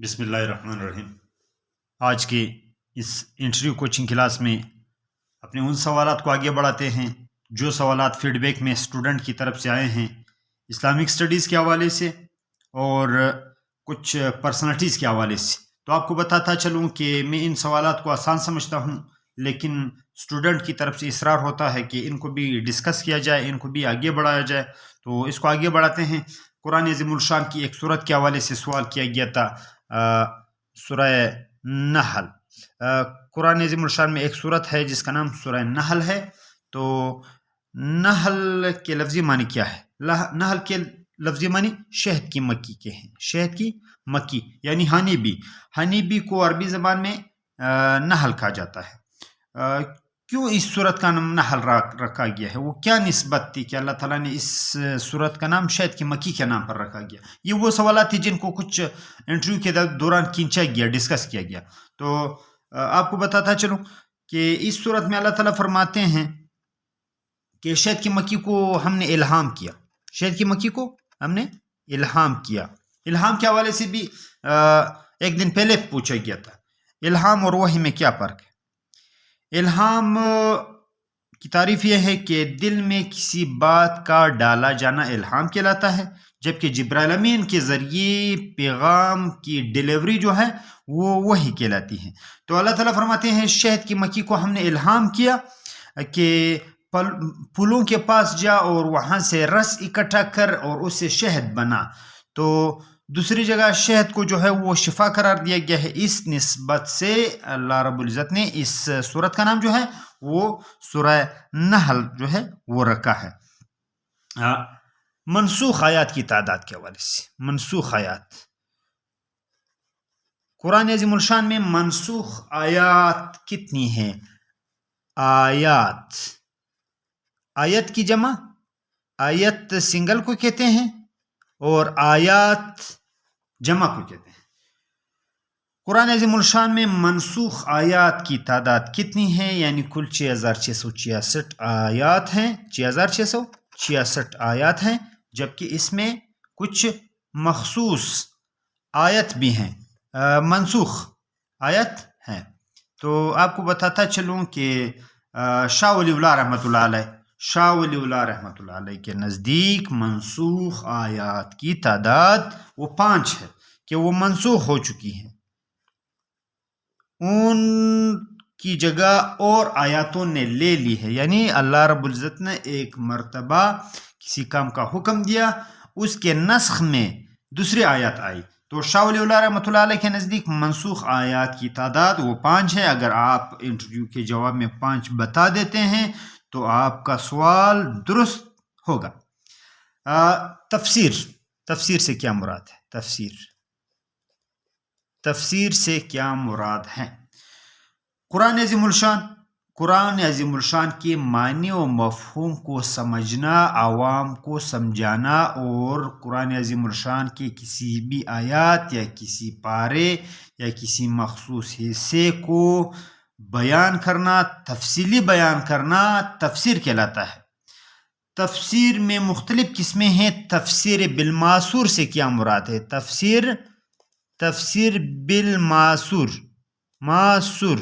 بسم اللہ الرحمن الرحیم۔ آج کی اس انٹرویو کوچنگ کلاس میں اپنے ان سوالات کو آگے بڑھاتے ہیں جو سوالات فیڈ بیک میں اسٹوڈنٹ کی طرف سے آئے ہیں اسلامک اسٹڈیز کے حوالے سے اور کچھ پرسنالٹیز کے حوالے سے۔ تو آپ کو بتاتا چلوں کہ میں ان سوالات کو آسان سمجھتا ہوں، لیکن اسٹوڈنٹ کی طرف سے اصرار ہوتا ہے کہ ان کو بھی ڈسکس کیا جائے، ان کو بھی آگے بڑھایا جائے۔ تو اس کو آگے بڑھاتے ہیں۔ قرآن عظیم الشان کی ایک سورت کے حوالے سے سوال کیا گیا تھا، سورہ نحل۔ قرآن عظیم الشان میں ایک سورت ہے جس کا نام سورہ نحل ہے۔ تو نحل کے لفظی معنی کیا ہے؟ نحل کے لفظی معنی شہد کی مکھی کے ہیں، شہد کی مکھی یعنی ہنی بی۔ ہنی بی کو عربی زبان میں نحل کہا جاتا ہے۔ کیوں اس صورت کا نام نحل رکھا گیا ہے؟ وہ کیا نسبت تھی کہ اللہ تعالیٰ نے اس صورت کا نام شہد کی مکھی کے نام پر رکھا گیا؟ یہ وہ سوالات تھے جن کو کچھ انٹرویو کے دوران کھینچا گیا، ڈسکس کیا گیا۔ تو آپ کو بتاتا چلوں کہ اس صورت میں اللہ تعالیٰ فرماتے ہیں کہ شہد کی مکھی کو ہم نے الہام کیا، شہد کی مکھی کو ہم نے الہام کیا۔ الہام کے حوالے سے بھی ایک دن پہلے پوچھا گیا تھا، الہام اور وحی میں کیا فرق ہے؟ الہام کی تعریف یہ ہے کہ دل میں کسی بات کا ڈالا جانا الہام کہلاتا ہے، جبکہ جبرائیل امین کے ذریعے پیغام کی ڈیلیوری جو ہے وہ وحی کہلاتی ہے۔ تو اللہ تعالیٰ فرماتے ہیں شہد کی مکھی کو ہم نے الہام کیا کہ پھولوں کے پاس جا اور وہاں سے رس اکٹھا کر اور اس سے شہد بنا۔ تو دوسری جگہ شہد کو جو ہے وہ شفا قرار دیا گیا ہے۔ اس نسبت سے اللہ رب العزت نے اس سورت کا نام جو ہے وہ سورہ نحل جو ہے وہ رکھا ہے۔ منسوخ آیات کی تعداد کے حوالے سے، منسوخ آیات، قرآن عظیم الشان میں منسوخ آیات کتنی ہیں؟ آیات، آیت کی جمع آیت سنگل کو کہتے ہیں اور آیات جمع کو کہتے ہیں۔ قرآن عظیم الشان میں منسوخ آیات کی تعداد کتنی ہے؟ یعنی کل 6666 آیات ہیں، 6666 آیات ہیں، جبکہ اس میں کچھ مخصوص آیت بھی ہیں، منسوخ آیت ہیں۔ تو آپ کو بتاتا چلوں کہ شاہ ولی اللہ رحمۃ اللہ علیہ، شاہ ولی اللہ رحمۃ اللہ علیہ کے نزدیک منسوخ آیات کی تعداد وہ 5 ہے کہ وہ منسوخ ہو چکی ہیں، ان کی جگہ اور آیاتوں نے لے لی ہے۔ یعنی اللہ رب العزت نے ایک مرتبہ کسی کام کا حکم دیا، اس کے نسخ میں دوسری آیات آئی۔ تو شاہ ولی اللہ رحمۃ اللہ علیہ کے نزدیک منسوخ آیات کی تعداد وہ 5 ہے۔ اگر آپ انٹرویو کے جواب میں 5 بتا دیتے ہیں تو آپ کا سوال درست ہوگا۔ تفسیر، تفسیر سے کیا مراد ہے؟ تفسیر، تفسیر سے کیا مراد ہے؟ قرآن عظیم الشان، قرآن عظیم الشان کے معنی و مفہوم کو سمجھنا، عوام کو سمجھانا اور قرآن عظیم الشان کے کسی بھی آیات یا کسی پارے یا کسی مخصوص حصے کو بیان کرنا، تفصیلی بیان کرنا تفسیر کہلاتا ہے۔ تفسیر میں مختلف قسمیں ہیں۔ تفسیر بالمعصور سے کیا مراد ہے؟ تفسیر، تفسیر بالمعصور، معصور،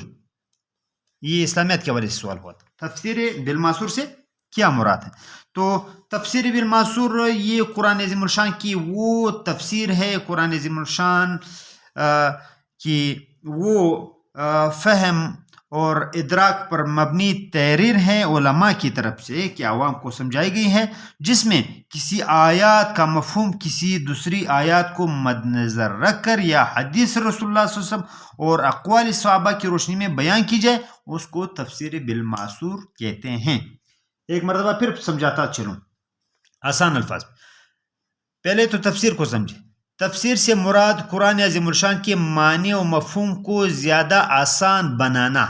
یہ اسلامیات کے حوالے سے سوال ہوا تھا۔ تفسیر بالمعصور سے کیا مراد ہے؟ تو تفسیر بالمعصور یہ قرآن عظیم الشان کی وہ تفسیر ہے، قرآن عظیم الشان کی وہ فہم اور ادراک پر مبنی تحریر ہے علماء کی طرف سے کہ عوام کو سمجھائی گئی ہے، جس میں کسی آیات کا مفہوم کسی دوسری آیات کو مد نظر رکھ کر یا حدیث رسول اللہ صلی اللہ علیہ وسلم اور اقوال صحابہ کی روشنی میں بیان کی جائے، اس کو تفسیر بالمعصور کہتے ہیں۔ ایک مرتبہ پھر سمجھاتا چلوں آسان الفاظ میں۔ پہلے تو تفسیر کو سمجھے۔ تفسیر سے مراد قرآن عظیم الشان کے معنی و مفہوم کو زیادہ آسان بنانا،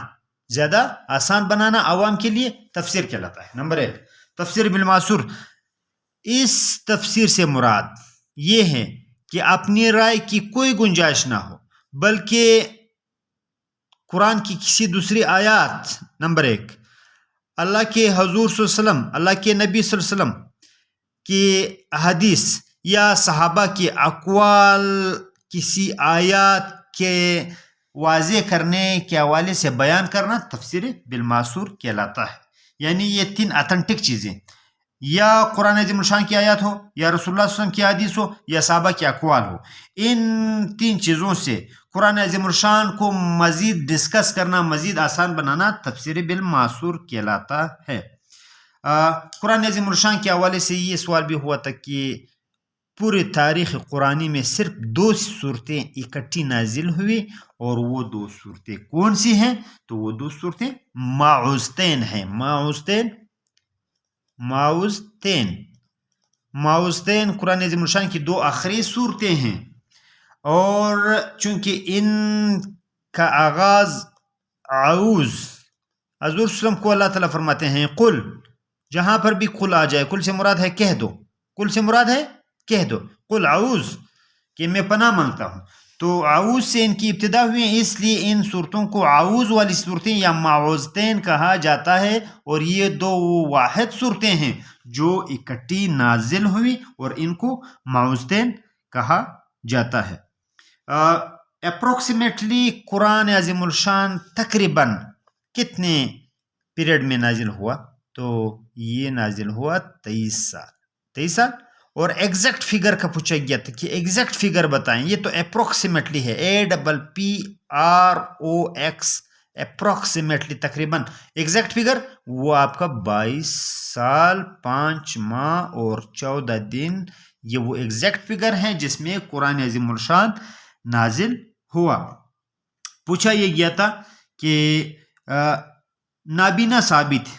زیادہ آسان بنانا عوام کے لیے تفسیر کہلاتا ہے۔ نمبر 1 تفسیر بالمعصور، اس تفسیر سے مراد یہ ہے کہ اپنی رائے کی کوئی گنجائش نہ ہو، بلکہ قرآن کی کسی دوسری آیات، نمبر 1 اللہ کے حضور صلی اللہ علیہ وسلم، اللہ کے نبی صلی اللہ علیہ وسلم کی حدیث یا صحابہ کی اقوال کسی آیات کے واضح کرنے کے حوالے سے بیان کرنا تفسیر بالمعصور کہلاتا ہے. یعنی یہ 3 اتھینٹک چیزیں، یا قرآن عظیم الشان کی آیات ہو، یا رسول اللہ صلی اللہ علیہ وسلم کی حدیث ہو، یا صحابہ کے اقوال ہو. ان 3 چیزوں سے قرآن عظیم الشان کو مزید ڈسکس کرنا، مزید آسان بنانا تفسیر بالمعصور کہلاتا ہے. قرآن عظیم الشان کے حوالے سے یہ سوال بھی ہوا تھا کہ پورے تاریخ قرآنی میں صرف 2 صورتیں اکٹھی نازل ہوئی، اور وہ 2 صورتیں کون سی ہیں؟ تو وہ 2 صورتیں معوذتین ہیں. معوذتین قرآن عظیم الشان کی 2 آخری صورتیں ہیں، اور چونکہ ان کا آغاز اعوذ، حضور صلی اللہ علیہ وسلم کو اللہ تعالیٰ فرماتے ہیں قل، جہاں پر بھی قل آ جائے، قل سے مراد ہے کہہ دو، قل سے مراد ہے کہہ دو، قل اعوذ کہ میں پناہ مانگتا ہوں. تو اعوذ سے ان کی ابتدا ہوئی ہے، اس لیے ان صورتوں کو اعوذ والی صورتیں یا معوذتین کہا جاتا ہے. اور یہ 2 واحد صورتیں ہیں جو اکٹھی نازل ہوئی، اور ان کو معوذتین کہا جاتا ہے. اپروکسیمیٹلی قرآن عظیم الشان تقریباً کتنے پیریڈ میں نازل ہوا؟ تو یہ نازل ہوا 23 سال. اور ایگزیکٹ فگر کا پوچھا گیا تھا کہ ایگزیکٹ فگر بتائیں. یہ تو اپروکسیمیٹلی ہے، APPROX، اپروکسیمیٹلی تقریباً. ایگزیکٹ فگر وہ آپ کا 22 سال 5 ماہ اور 14 دن، یہ وہ ایگزیکٹ فگر ہیں جس میں قرآن عظیم الشان نازل ہوا. پوچھا یہ گیا تھا کہ نابینا صحابی تھے،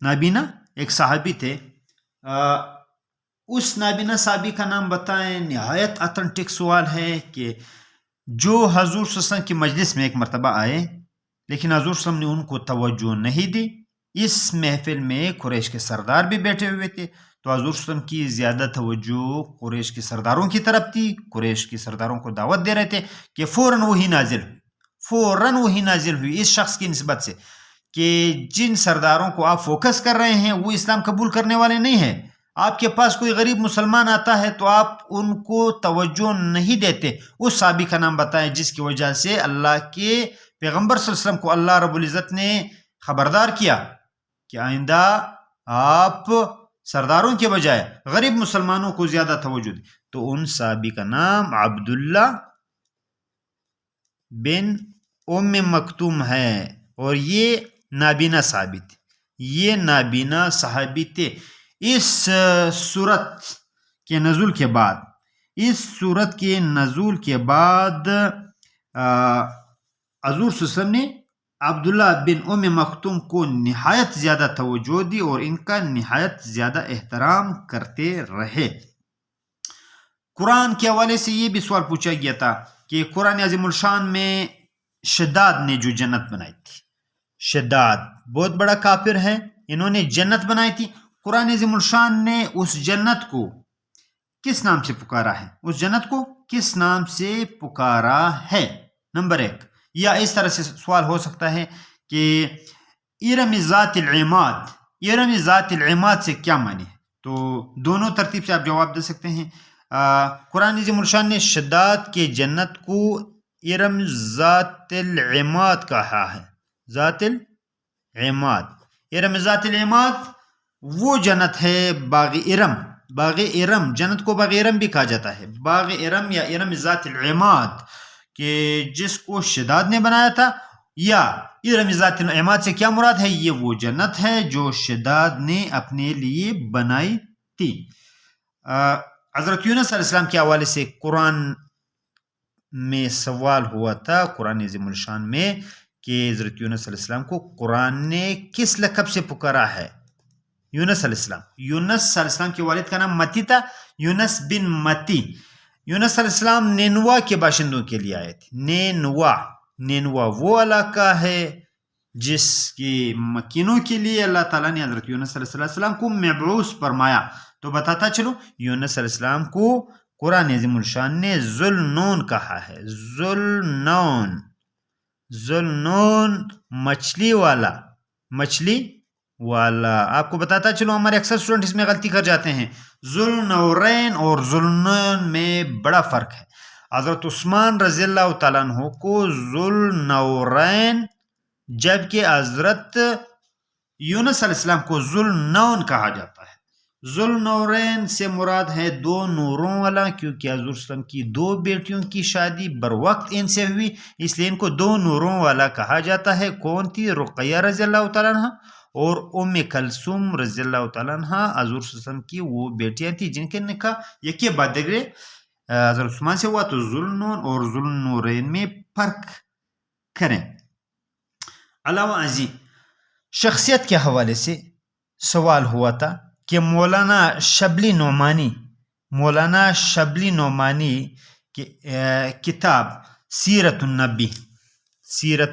نابینا ایک صحابی تھے، اس نابینا صحابی کا نام بتائیں. نہایت اتھینٹک سوال ہے کہ جو حضور صلی اللہ علیہ وسلم کی مجلس میں ایک مرتبہ آئے، لیکن حضور صلی اللہ علیہ وسلم نے ان کو توجہ نہیں دی. اس محفل میں قریش کے سردار بھی بیٹھے ہوئے تھے، تو حضور صلی اللہ علیہ وسلم کی زیادہ توجہ قریش کے سرداروں کی طرف تھی. قریش کے سرداروں کو دعوت دے رہے تھے کہ فوراً وہی نازل ہوئی اس شخص کی نسبت سے کہ جن سرداروں کو آپ فوکس کر رہے ہیں وہ اسلام قبول کرنے والے نہیں ہیں. آپ کے پاس کوئی غریب مسلمان آتا ہے تو آپ ان کو توجہ نہیں دیتے. اس صحابی کا نام بتائیں جس کی وجہ سے اللہ کے پیغمبر صلی اللہ علیہ وسلم کو اللہ رب العزت نے خبردار کیا کہ آئندہ آپ سرداروں کے بجائے غریب مسلمانوں کو زیادہ توجہ دیں. تو ان صحابی کا نام عبداللہ بن ام مکتوم ہے، اور یہ نابینا صحابی تھے، یہ نابینا صحابی تھے. اس سورت کے نزول کے بعد حضور صلی اللہ علیہ وسلم نے عبداللہ بن ام مکتوم کو نہایت زیادہ توجہ دی اور ان کا نہایت زیادہ احترام کرتے رہے. قرآن کے حوالے سے یہ بھی سوال پوچھا گیا تھا کہ قرآن عظیم الشان میں شداد نے جو جنت بنائی تھی، شداد بہت بڑا کافر ہے، انہوں نے جنت بنائی تھی. قرآن عظیم الشان نے اس جنت کو کس نام سے پکارا ہے؟ اس جنت کو کس نام سے پکارا ہے؟ نمبر 1. یا اس طرح سے سوال ہو سکتا ہے کہ ارم ذات العماد، ارم ذات العماد سے کیا معنی ہے؟ تو دونوں ترتیب سے آپ جواب دے سکتے ہیں. قرآن عظیم الشان نے شداد کے جنت کو ارم ذات العماد کہا ہے. ذات العماد، ارم ذات العماد وہ جنت ہے باغ ارم. باغ ارم، جنت کو باغ ارم بھی کہا جاتا ہے، باغ ارم یا ارم ذات العماد، کہ جس کو شداد نے بنایا تھا. یا ارم ذات العماد سے کیا مراد ہے؟ یہ وہ جنت ہے جو شداد نے اپنے لیے بنائی تھی. حضرت یونس علیہ السلام کے حوالے سے قرآن میں سوال ہوا تھا، قرآن عظیم الشان میں، کہ حضرت یونس علیہ السلام کو قرآن نے کس لقب سے پکارا ہے؟ یونس علیہ السلام، یونس علیہ السلام کے والد کا نام متی تھا، یونس بن متی. یونس علیہ السلام نینوا کے باشندوں کے لیے آئے تھے. نینوا وہ علاقہ ہے جس کی مکینوں کے لیے اللہ تعالیٰ نے حضرت یونس علیہ السلام کو مبعوث فرمایا. تو بتاتا چلو، یونس علیہ السلام کو قرآن عظیم الشان نے ذوالنون کہا ہے. ذوالنون مچھلی والا. آپ کو بتاتا چلو، ہمارے اکثر اسٹوڈنٹ اس میں غلطی کر جاتے ہیں. ذوالنورین اور ذوالنون میں بڑا فرق ہے. حضرت عثمان رضی اللہ تعالیٰ عنہ کو ذوالنورین، جبکہ حضرت یونس علیہ السلام کو ذوالنون کہا جاتا ہے۔ ذوالنورین سے مراد ہے دو نوروں والا، کیونکہ حضور صلی اللہ علیہ وسلم کی دو بیٹیوں کی شادی بروقت ان سے ہوئی، اس لیے ان کو دو نوروں والا کہا جاتا ہے۔ کون تھی؟ رقیہ رضی اللہ تعالیٰ عنہ اور ام کلثوم رضی اللہ تعالیٰ عنہ، حضور صلی اللہ علیہ وسلم کی وہ بیٹیاں تھیں جن کے نکاح یکی بعد دیگرے حضرت عثمان سے ہوا۔ تو ذوالنون اور ذوالنورین میں فرق کریں۔ علاوہ ازیں شخصیت کے حوالے سے سوال ہوا تھا کہ مولانا شبلی نعمانی کی کتاب سیرت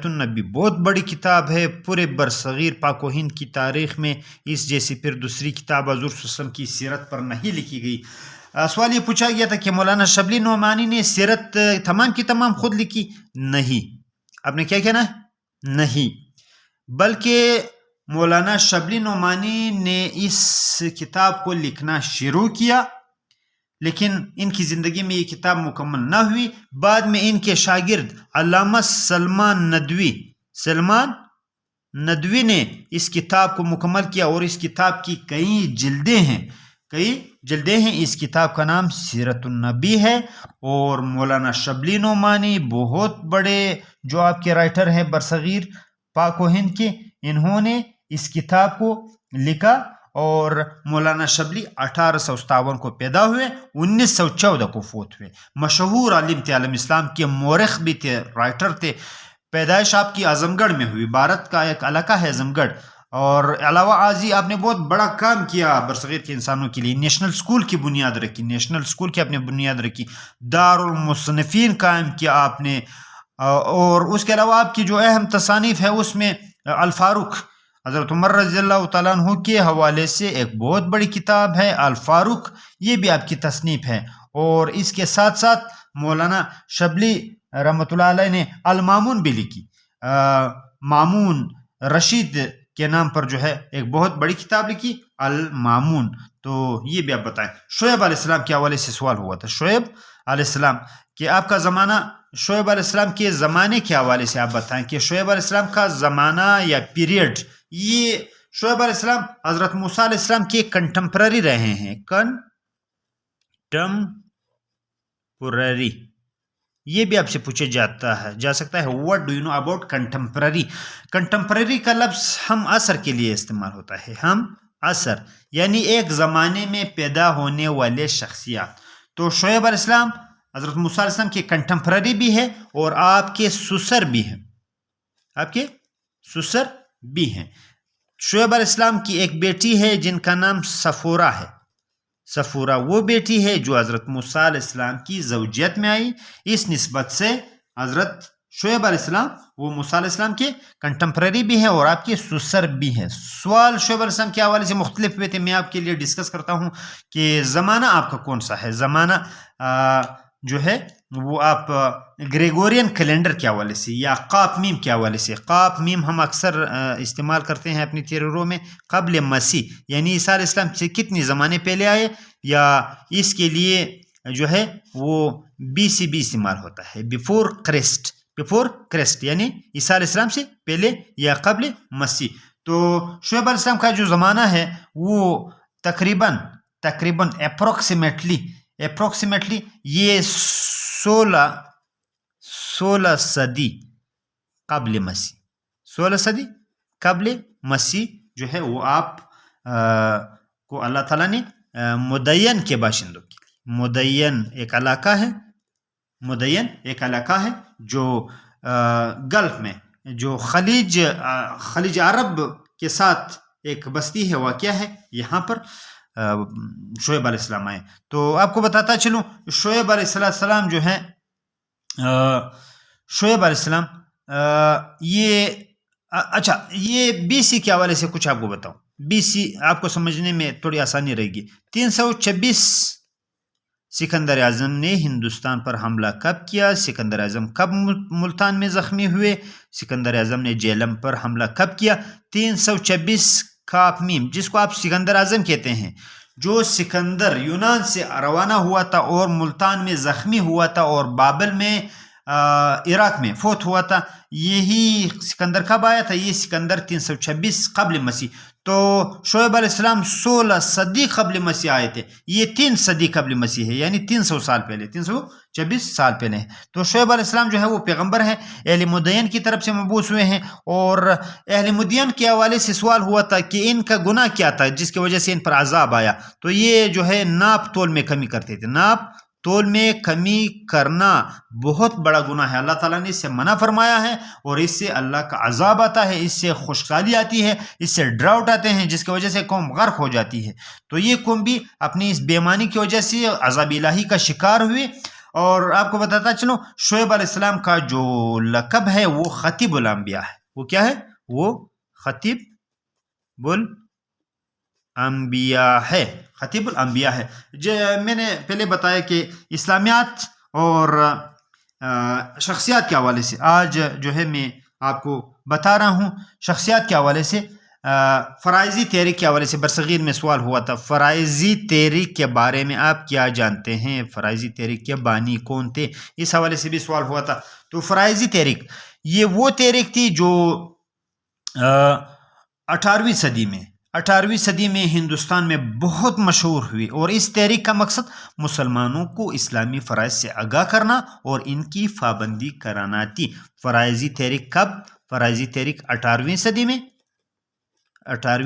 النبی بہت بڑی کتاب ہے، پورے برصغیر پاک و ہند کی تاریخ میں اس جیسی پھر دوسری کتاب حضور صلی اللہ علیہ وسلم کی سیرت پر نہیں لکھی گئی۔ سوال یہ پوچھا گیا تھا کہ مولانا شبلی نعمانی نے سیرت تمام کی تمام خود لکھی؟ نہیں۔ آپ نے کیا کہنا ہے؟ نہیں، بلکہ مولانا شبلی نعمانی نے اس کتاب کو لکھنا شروع کیا، لیکن ان کی زندگی میں یہ کتاب مکمل نہ ہوئی۔ بعد میں ان کے شاگرد علامہ سلمان ندوی نے اس کتاب کو مکمل کیا، اور اس کتاب کی کئی جلدیں ہیں۔ اس کتاب کا نام سیرت النبی ہے، اور مولانا شبلی نعمانی بہت بڑے جو آپ کے رائٹر ہیں برصغیر پاک و ہند کے، انہوں نے اس کتاب کو لکھا، اور مولانا شبلی 1857 کو پیدا ہوئے، 1914 کو فوت ہوئے۔ مشہور عالم تھے، عالم اسلام کے مورخ بھی تھے، رائٹر تھے۔ پیدائش آپ کی اعظم گڑھ میں ہوئی، بھارت کا ایک علاقہ ہے اعظم گڑھ۔ اور علاوہ ازیں آپ نے بہت بڑا کام کیا برصغیر کے انسانوں کے لیے، نیشنل اسکول کی بنیاد رکھی، دارالمصنفین قائم کیا آپ نے، اور اس کے علاوہ آپ کی جو اہم تصانیف ہے اس میں الفاروق، حضرت عمر رضی اللہ تعالیٰ عنہ کے حوالے سے ایک بہت بڑی کتاب ہے الفاروق، یہ بھی آپ کی تصنیف ہے۔ اور اس کے ساتھ ساتھ مولانا شبلی رحمۃ اللہ علیہ نے المامون بھی لکھی، مامون رشید کے نام پر جو ہے ایک بہت بڑی کتاب لکھی المامون۔ تو یہ بھی آپ بتائیں۔ شعیب علیہ السلام کے حوالے سے سوال ہوا تھا، شعیب علیہ السلام کہ آپ کا زمانہ، شعیب علیہ السلام کے زمانے کے حوالے سے آپ بتائیں کہ شعیب علیہ السلام کا زمانہ یا پیریڈ، یہ شعیب علیہ السلام حضرت موسیٰ علیہ السلام کے کنٹمپرری رہے ہیں، یہ بھی آپ سے پوچھا جا سکتا ہے what do you know about contemporary؟ Contemporary کا لفظ ہم عصر کے لیے استعمال ہوتا ہے، ہم عصر یعنی ایک زمانے میں پیدا ہونے والے شخصیات۔ تو شعیب علیہ السلام حضرت موسیٰ علیہ السلام کے کنٹمپرری بھی ہے، اور آپ کے سسر بھی ہیں، شعیب علیہ السلام کی ایک بیٹی ہے جن کا نام صفورہ ہے، وہ بیٹی ہے جو حضرت موسیٰ علیہ السلام کی زوجیت میں آئی، اس نسبت سے حضرت شعیب علیہ السلام وہ موسیٰ علیہ السلام کے کنٹمپرری بھی ہیں اور آپ کے سسر بھی ہیں۔ سوال شعیب علیہ السلام کے حوالے سے مختلف ہوئے تھے، میں آپ کے لیے ڈسکس کرتا ہوں کہ زمانہ آپ کا کون سا ہے۔ زمانہ جو ہے وہ آپ گریگورین کیلنڈر کے حوالے سے یا قاف میم کے حوالے سے، قاف میم ہم اکثر استعمال کرتے ہیں اپنی تحریروں میں، قبل مسیح یعنی عیسیٰ علیہ السلام سے کتنی زمانے پہلے آئے، یا اس کے لیے جو ہے وہ BC بھی استعمال ہوتا ہے، بیفور کرسٹ یعنی عیسیٰ علیہ السلام سے پہلے یا قبل مسیح۔ تو شعیب علیہ السلام کا جو زمانہ ہے وہ تقریباً اپروکسیمیٹلی یہ 16 صدی قبل مسیح جو ہے وہ آپ کو اللہ تعالیٰ نے مدین کے باشندوں کے لیے، مدین ایک علاقہ ہے جو گلف میں، جو خلیج عرب کے ساتھ ایک بستی ہے، واقع ہے، یہاں پر شعیب علیہ السلام آئے۔ تو آپ کو بتاتا چلوں شعیب علیہ السلام جو ہے، شعیب علیہ السلام یہ BC کے حوالے سے کچھ آپ کو بتاؤں، BC آپ کو سمجھنے میں تھوڑی آسانی رہے گی۔ 326 سکندر اعظم نے ہندوستان پر حملہ کب کیا؟ سکندر اعظم کب ملتان میں زخمی ہوئے؟ سکندر اعظم نے جیلم پر حملہ کب کیا؟ 326 کاف میم، جس کو آپ سکندر اعظم کہتے ہیں، جو سکندر یونان سے روانہ ہوا تھا اور ملتان میں زخمی ہوا تھا اور بابل میں عراق میں فوت ہوا تھا، یہی سکندر کب آیا تھا؟ یہ سکندر 326 قبل مسیح. تو شعیب علیہ السلام 16 صدی قبل مسیح آئے تھے، یہ 3 صدی قبل مسیح ہے، یعنی 300 سال پہلے، 326 سال پہلے ہیں. تو شعیب علیہ السلام جو ہے وہ پیغمبر ہے، اہل مدین کی طرف سے مبعوث ہوئے ہیں. اور اہل مدین کے حوالے سے سوال ہوا تھا کہ ان کا گناہ کیا تھا جس کی وجہ سے ان پر عذاب آیا. تو یہ جو ہے ناپ تول میں کمی کرتے تھے. ناپ تول میں کمی کرنا بہت بڑا گناہ ہے، اللہ تعالیٰ نے اس سے منع فرمایا ہے، اور اس سے اللہ کا عذاب آتا ہے، اس سے خوشحالی آتی ہے، اس سے ڈراؤٹ آتے ہیں جس کی وجہ سے قوم غرق ہو جاتی ہے. تو یہ قوم بھی اپنی اس بے ایمانی کی وجہ سے عذاب الہی کا شکار ہوئی. اور آپ کو بتاتا چلو، شعیب علیہ السلام کا جو لقب ہے وہ خطیب الانبیاء ہے. وہ کیا ہے؟ وہ خطیب الانبیاء ہے، خطیب الانبیاء ہے. میں نے پہلے بتایا کہ اسلامیات اور شخصیات کے حوالے سے آج جو ہے میں آپ کو بتا رہا ہوں. شخصیات کے حوالے سے فرائضی تحریک کے حوالے سے برصغیر میں سوال ہوا تھا. فرائضی تحریک کے بارے میں آپ کیا جانتے ہیں؟ فرائضی تحریک کے بانی کون تھے؟ اس حوالے سے بھی سوال ہوا تھا. تو فرائضی تحریک یہ وہ تحریک تھی جو 18ویں صدی میں ہندوستان میں بہت مشہور ہوئی، اور اس تحریک کا مقصد مسلمانوں کو اسلامی فرائض سے آگاہ کرنا اور ان کی پابندی کرانا تھی. فرائضی تحریک کب؟ فرائضی تحریک 18ویں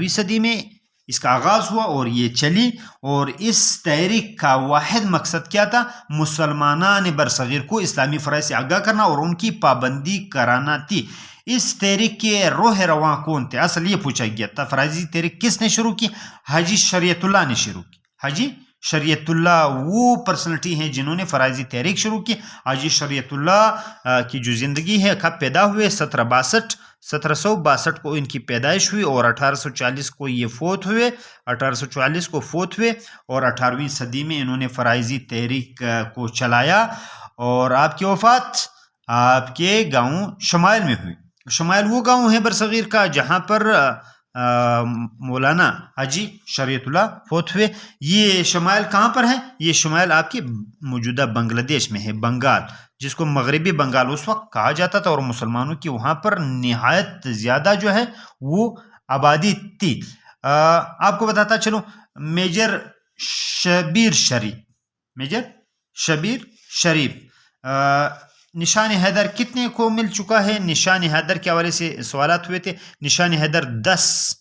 صدی میں اس کا آغاز ہوا اور یہ چلی. اور اس تحریک کا واحد مقصد کیا تھا؟ مسلمانان برصغیر کو اسلامی فرائض سے آگاہ کرنا اور ان کی پابندی کرانا تھی. اس تحریک کے روح رواں کون تھے؟ اصل یہ پوچھا گیا تھا فرائضی تحریک کس نے شروع کی؟ حاجی شریعت اللہ نے شروع کی. حاجی شریعت اللہ وہ پرسنلٹی ہیں جنہوں نے فرائضی تحریک شروع کی. حاجی شریعت اللہ کی جو زندگی ہے، کب پیدا ہوئے؟ 1762 کو ان کی پیدائش ہوئی اور 1840 کو یہ فوت ہوئے. 1844 کو فوت ہوئے اور 18ویں صدی میں انہوں نے فرائضی تحریک کو چلایا. اور آپ کی وفات آپ کے گاؤں شمائل میں ہوئی. شمائل وہ گاؤں ہے برصغیر کا جہاں پر مولانا حاجی شریعت اللہ فوت ہوئے. یہ شمائل کہاں پر ہے؟ یہ شمائل آپ کی موجودہ بنگلہ دیش میں ہے، بنگال، جس کو مغربی بنگال اس وقت کہا جاتا تھا. اور مسلمانوں کی وہاں پر نہایت زیادہ جو ہے وہ آبادی تھی. آپ کو بتاتا چلوں، میجر شبیر شریف نشان حیدر کتنے کو مل چکا ہے؟ نشان حیدر کے حوالے سے سوالات ہوئے تھے. نشان حیدر 10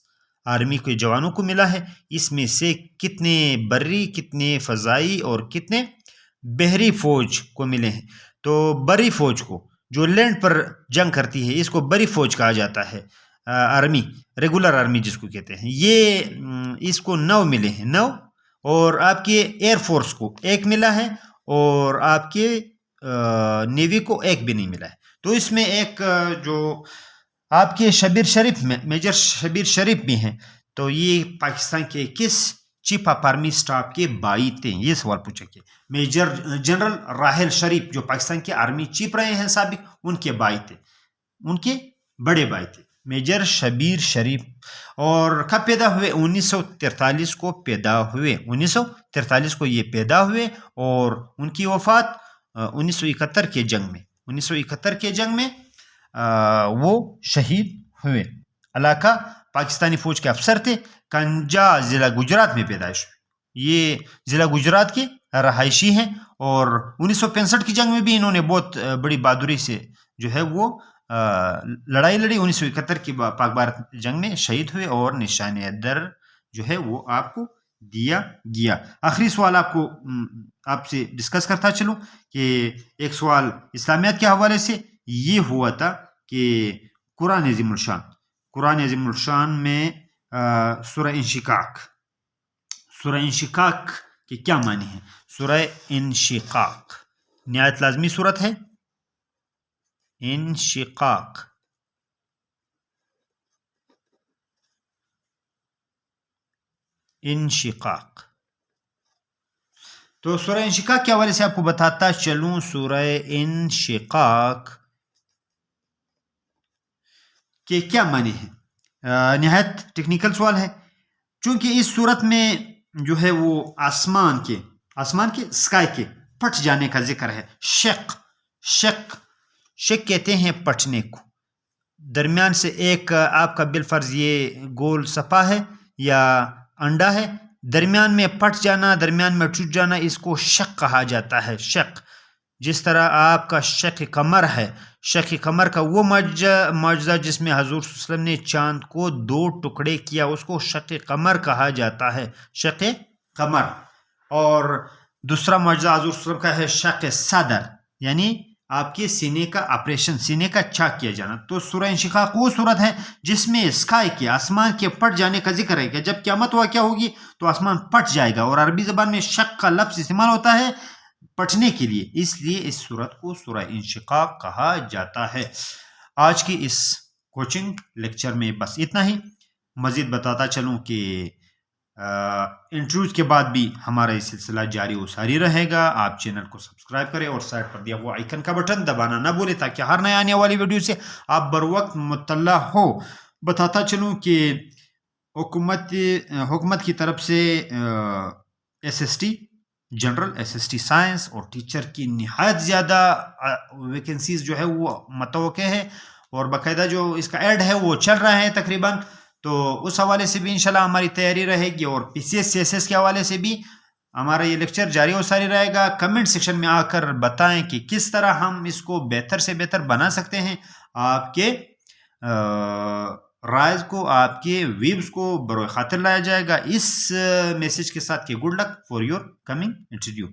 آرمی کے جوانوں کو ملا ہے. اس میں سے کتنے بری، کتنے فضائی اور کتنے بحری فوج کو ملے ہیں؟ تو بری فوج کو، جو لینڈ پر جنگ کرتی ہے، اس کو بری فوج کہا جاتا ہے. آرمی، ریگولر آرمی جس کو کہتے ہیں، یہ اس کو 9 ملے ہیں، 9. اور آپ کے ایئر فورس کو 1 ملا ہے، اور آپ کے نیوی کو 1 بھی نہیں ملا ہے. تو اس میں ایک جو آپ کے شبیر شریف میں میجر شبیر شریف بھی ہیں، تو یہ پاکستان کے کس چیف آف آرمی اسٹاف کے بھائی تھے؟ یہ سوال پوچھا کہ میجر جنرل راحل شریف جو پاکستان کے آرمی چیف رہے ہیں سابق، ان کے بھائی تھے، ان کے بڑے بھائی تھے میجر شبیر شریف. اور کب پیدا ہوئے؟ 1943 کو پیدا ہوئے. 1943 کو یہ پیدا ہوئے اور ان کی وفات 1971 کے جنگ میں وہ شہید ہوئے. علاقہ پاکستانی فوج کے افسر تھے. کنجا ضلع گجرات میں پیدائش ہوئی. یہ ضلع گجرات کے رہائشی ہیں، اور 1965 کی جنگ میں بھی انہوں نے بہت بڑی بہادری سے جو ہے وہ لڑائی لڑی. 1971 کی پاک بھارت جنگ میں شہید ہوئے، اور نشان حیدر جو ہے وہ آپ کو دیا گیا. آخری سوال آپ سے ڈسکس کرتا چلوں کہ ایک سوال اسلامیات کے حوالے سے یہ ہوا تھا کہ قرآن عظیم الشان میں سورہ انشقاق کے کیا معنی ہیں؟ سورہ انشقاق نہایت لازمی صورت ہے. انشقاق تو سورہ انشقاق کے حوالے سے آپ کو بتاتا چلوں. سورہ انشقاق کے کیا معنی ہیں؟ نہایت ٹیکنیکل سوال ہے، چونکہ اس صورت میں جو ہے وہ آسمان کے اسکائی کے پھٹ جانے کا ذکر ہے. شق کہتے ہیں پھٹنے کو. درمیان سے ایک آپ کا بالفرض یہ گول صفحہ ہے یا انڈا ہے، درمیان میں پھٹ جانا، درمیان میں ٹوٹ جانا، اس کو شق کہا جاتا ہے. شق جس طرح آپ کا شق قمر ہے، شق قمر کا وہ معجزہ جس میں حضور صلی اللہ علیہ وسلم نے چاند کو 2 ٹکڑے کیا، اس کو شق قمر کہا جاتا ہے. شق قمر. اور دوسرا معجزہ حضور صلی اللہ علیہ وسلم کا ہے شق صدر، یعنی آپ کے سینے کا آپریشن، سینے کا چاک کیا جانا. تو سورہ انشقاق وہ صورت ہے جس میں اسکائی کے، آسمان کے پھٹ جانے کا ذکر ہے کہ جب قیامت واقع ہوگی تو آسمان پھٹ جائے گا. اور عربی زبان میں شق کا لفظ استعمال ہوتا ہے پھٹنے کے لیے، اس لیے اس صورت کو سورہ انشقاق کہا جاتا ہے. آج کی اس کوچنگ لیکچر میں بس اتنا ہی. مزید بتاتا چلوں کہ انٹرویوز کے بعد بھی ہمارا یہ سلسلہ جاری و ساری رہے گا. آپ چینل کو سبسکرائب کریں اور سائڈ پر دیا ہوا آئیکن کا بٹن دبانا نہ بھولیں تاکہ ہر نئے آنے والی ویڈیو سے آپ بر وقت مطلع ہو. بتاتا چلوں کہ حکومت کی طرف سے SST جنرل، SST سائنس اور ٹیچر کی نہایت زیادہ ویکنسیز جو ہے وہ متوقع ہے، اور باقاعدہ جو اس کا ایڈ ہے وہ چل رہا ہے تقریباً. تو اس حوالے سے بھی انشاءاللہ ہماری تیاری رہے گی، اور PCS CSS کے حوالے سے بھی ہمارا یہ لیکچر جاری و ساری رہے گا. کمنٹ سیکشن میں آ کر بتائیں کہ کس طرح ہم اس کو بہتر سے بہتر بنا سکتے ہیں. آپ کے رائز کو، آپ کے ویوز کو بروئے خاطر لایا جائے گا اس میسج کے ساتھ کہ good luck for your coming interview.